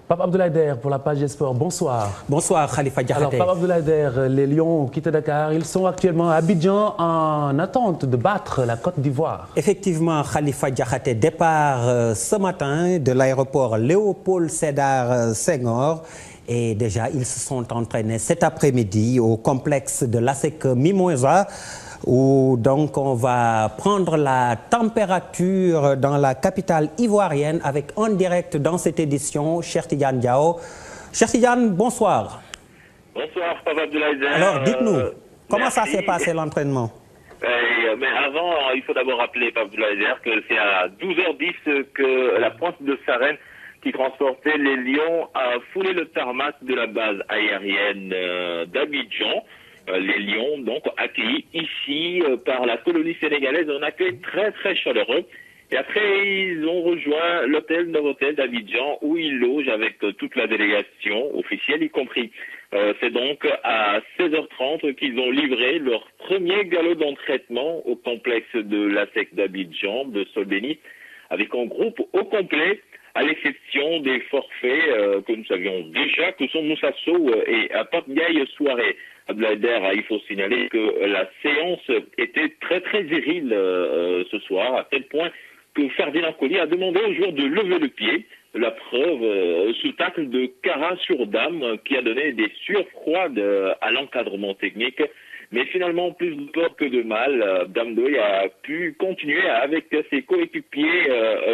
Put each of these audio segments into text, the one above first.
Pape Abdoulaye Der pour la page des sports, bonsoir. Bonsoir Khalifa Diakhaté. Alors Pape Abdoulaye Der, les Lions quittent Dakar, ils sont actuellement à Abidjan en attente de battre la Côte d'Ivoire. Effectivement Khalifa Diakhaté, départ ce matin de l'aéroport Léopold Sédar Senghor. Et déjà, ils se sont entraînés cet après-midi au complexe de l'ASEC Mimosa, où donc on va prendre la température dans la capitale ivoirienne avec en direct dans cette édition, Cheikh Tidiane Diao. Cheikh Tidiane, bonsoir. Bonsoir, Pape Abdoulaye Der. Alors, dites-nous, comment ça merci. s'est passé l'entraînement? Mais avant, il faut d'abord rappeler, Pape Abdoulaye Der, que c'est à 12h10 que la pointe de Sarène qui transportait les Lions a foulé le tarmac de la base aérienne d'Abidjan. Les Lions, donc, accueillis ici par la colonie sénégalaise, un accueil très, très chaleureux. Et après, ils ont rejoint l'hôtel Novotel d'Abidjan, où ils logent avec toute la délégation officielle, y compris. C'est donc à 16h30 qu'ils ont livré leur premier galop d'entraînement au complexe de l'ASEC d'Abidjan, de Solbeni, avec un groupe au complet, à l'exception des forfaits que nous savions déjà, que sont Moussa Sow et Pape Ndiaye Souaré. Abdoulaye Der, il faut signaler que la séance était très très virile ce soir, à tel point que Ferdinand Coly a demandé aux joueurs de lever le pied. La preuve, ce tacle de Kara sur Dame qui a donné des surfroids à l'encadrement technique. Mais finalement, plus de peur que de mal, Dame Doye a pu continuer avec ses coéquipiers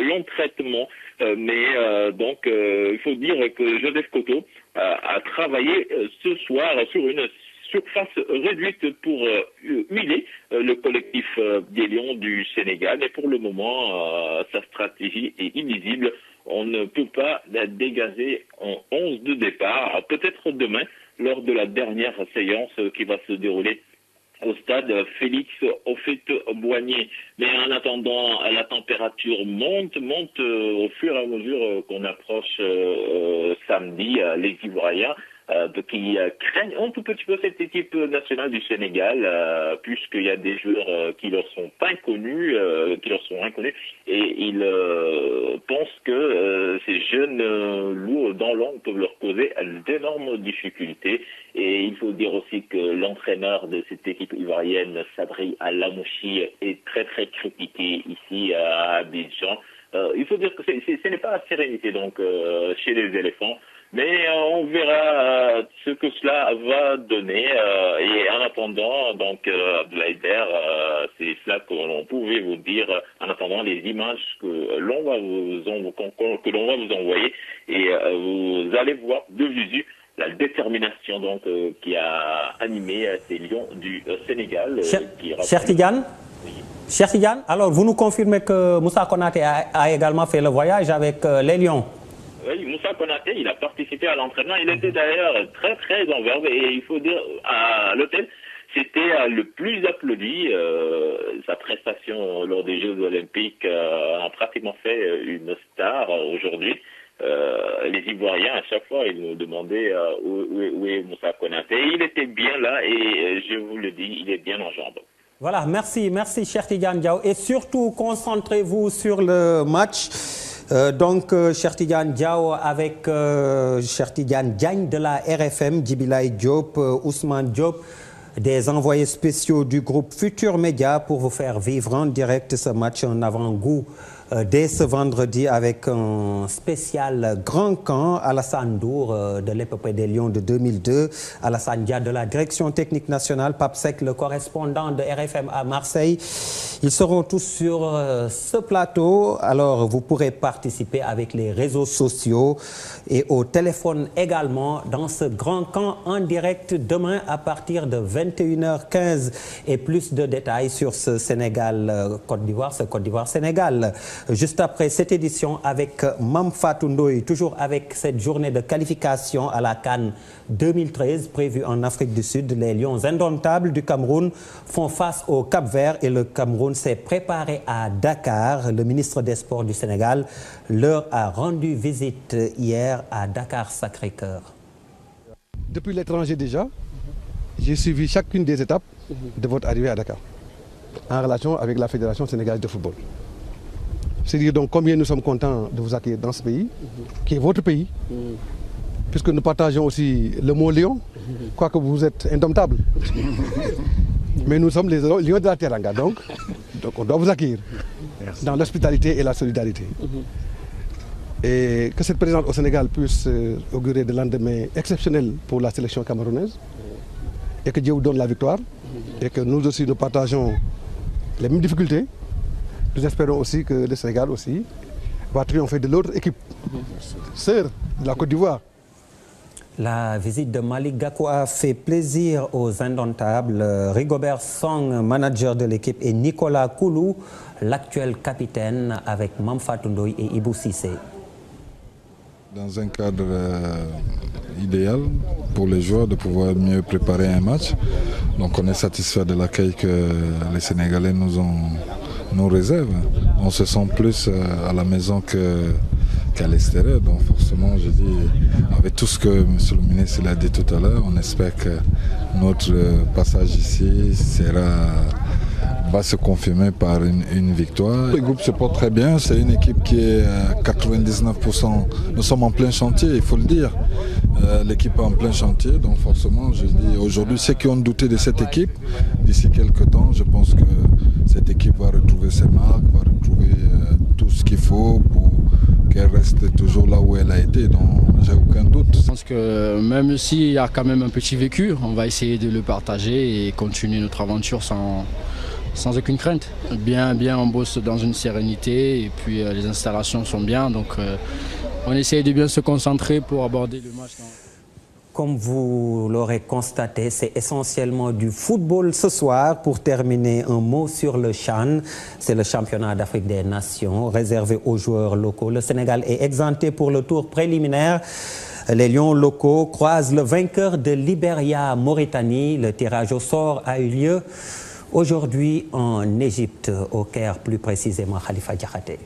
l'entraînement. Donc, il faut dire que Joseph Koto a travaillé ce soir sur une surface réduite pour huiler le collectif des Lions du Sénégal. Mais pour le moment, sa stratégie est illisible. On ne peut pas la dégager en 11 de départ. Peut-être demain, lors de la dernière séance qui va se dérouler au stade Félix Houphouët-Boigny. Mais en attendant, la température monte au fur et à mesure qu'on approche samedi, les Ivoiriens qui craignent un tout petit peu cette équipe nationale du Sénégal, puisqu'il y a des joueurs qui leur sont inconnus, et ils pensent que ces jeunes lourds dans l'ombre peuvent leur causer d'énormes difficultés. Et il faut dire aussi que l'entraîneur de cette équipe ivoirienne, Sabri Alamouchi, est très très critiqué ici à Abidjan. Il faut dire que ce n'est pas la sérénité donc chez les éléphants. Mais on verra ce que cela va donner. Et en attendant, donc, Abdoulaye Der, c'est cela que l'on pouvait vous dire en attendant les images que l'on va vous envoyer. Et vous allez voir de visu la détermination donc qui a animé ces Lions du Sénégal. Cheikh Tidiane, Cheikh Tidiane, alors vous nous confirmez que Moussa Konaté a également fait le voyage avec les Lions? Oui, Moussa Konaté, il a participé à l'entraînement. Il était d'ailleurs très, très en verve. Et il faut dire, à l'hôtel, c'était le plus applaudi. Sa prestation lors des Jeux Olympiques a pratiquement fait une star aujourd'hui. Les Ivoiriens, à chaque fois, ils nous demandaient où est Moussa Konaté. Il était bien là et je vous le dis, il est bien en jambes. Voilà, merci Cheikh Tidiane Diao. Et surtout, concentrez-vous sur le match. Cheikh Tidiane Diao avec Cheikh Tidiane Diagne de la RFM, Djibilaye Diop, Ousmane Diop, des envoyés spéciaux du groupe Futur Média pour vous faire vivre en direct ce match, un avant-goût dès ce vendredi avec un spécial grand camp. Alassane Dour de l'épopée des Lions de 2002, Alassane Dia de la direction technique nationale, Pape Seck, le correspondant de RFM à Marseille. Ils seront tous sur ce plateau. Alors, vous pourrez participer avec les réseaux sociaux et au téléphone également dans ce grand camp en direct demain à partir de 21h15. Et plus de détails sur ce Sénégal-Côte d'Ivoire, ce Côte d'Ivoire-Sénégal. Juste après cette édition avec Mame Fatou Ndoye, toujours avec cette journée de qualification à la CAN 2013 prévue en Afrique du Sud. Les Lions indomptables du Cameroun font face au Cap-Vert et le Cameroun s'est préparé à Dakar. Le ministre des Sports du Sénégal leur a rendu visite hier à Dakar-Sacré-Cœur. Depuis l'étranger déjà, j'ai suivi chacune des étapes de votre arrivée à Dakar en relation avec la Fédération sénégalaise de football. C'est dire donc combien nous sommes contents de vous accueillir dans ce pays, qui est votre pays, puisque nous partageons aussi le mot lion, quoique vous êtes indomptable. Mais nous sommes les lions de la Teranga, donc on doit vous accueillir. Merci. Dans l'hospitalité et la solidarité. Et que cette présence au Sénégal puisse augurer des lendemains exceptionnels pour la sélection camerounaise, et que Dieu vous donne la victoire, et que nous aussi nous partageons les mêmes difficultés. Nous espérons aussi que le Sénégal aussi va triompher de l'autre équipe, sœur de la Côte d'Ivoire. La visite de Malick Gakou a fait plaisir aux indomptables. Rigobert Song, manager de l'équipe, et Nicolas Koulou, l'actuel capitaine, avec Mame Fatou Ndoye et Ibou Cissé. Dans un cadre idéal pour les joueurs de pouvoir mieux préparer un match. Donc on est satisfait de l'accueil que les Sénégalais nous réservent. On se sent plus à la maison qu'à l'extérieur. Donc forcément, je dis, avec tout ce que M. le ministre l'a dit tout à l'heure, on espère que notre passage ici va se confirmer par une victoire. Le groupe se porte très bien, c'est une équipe qui est à 99%. Nous sommes en plein chantier, il faut le dire. L'équipe est en plein chantier, donc forcément, je dis aujourd'hui, ceux qui ont douté de cette équipe, d'ici quelques temps, je pense que cette équipe va retrouver ses marques, va retrouver tout ce qu'il faut pour qu'elle reste toujours là où elle a été, donc j'ai aucun doute. Je pense que même s'il y a quand même un petit vécu, on va essayer de le partager et continuer notre aventure sans aucune crainte. Bien, on bosse dans une sérénité et puis les installations sont bien, donc on essaye de bien se concentrer pour aborder le match. Comme vous l'aurez constaté, c'est essentiellement du football ce soir. Pour terminer, un mot sur le CHAN. C'est le championnat d'Afrique des Nations réservé aux joueurs locaux. Le Sénégal est exempté pour le tour préliminaire. Les Lions locaux croisent le vainqueur de Libéria-Mauritanie. Le tirage au sort a eu lieu aujourd'hui en Égypte, au Caire plus précisément. Khalifa Diakhaté.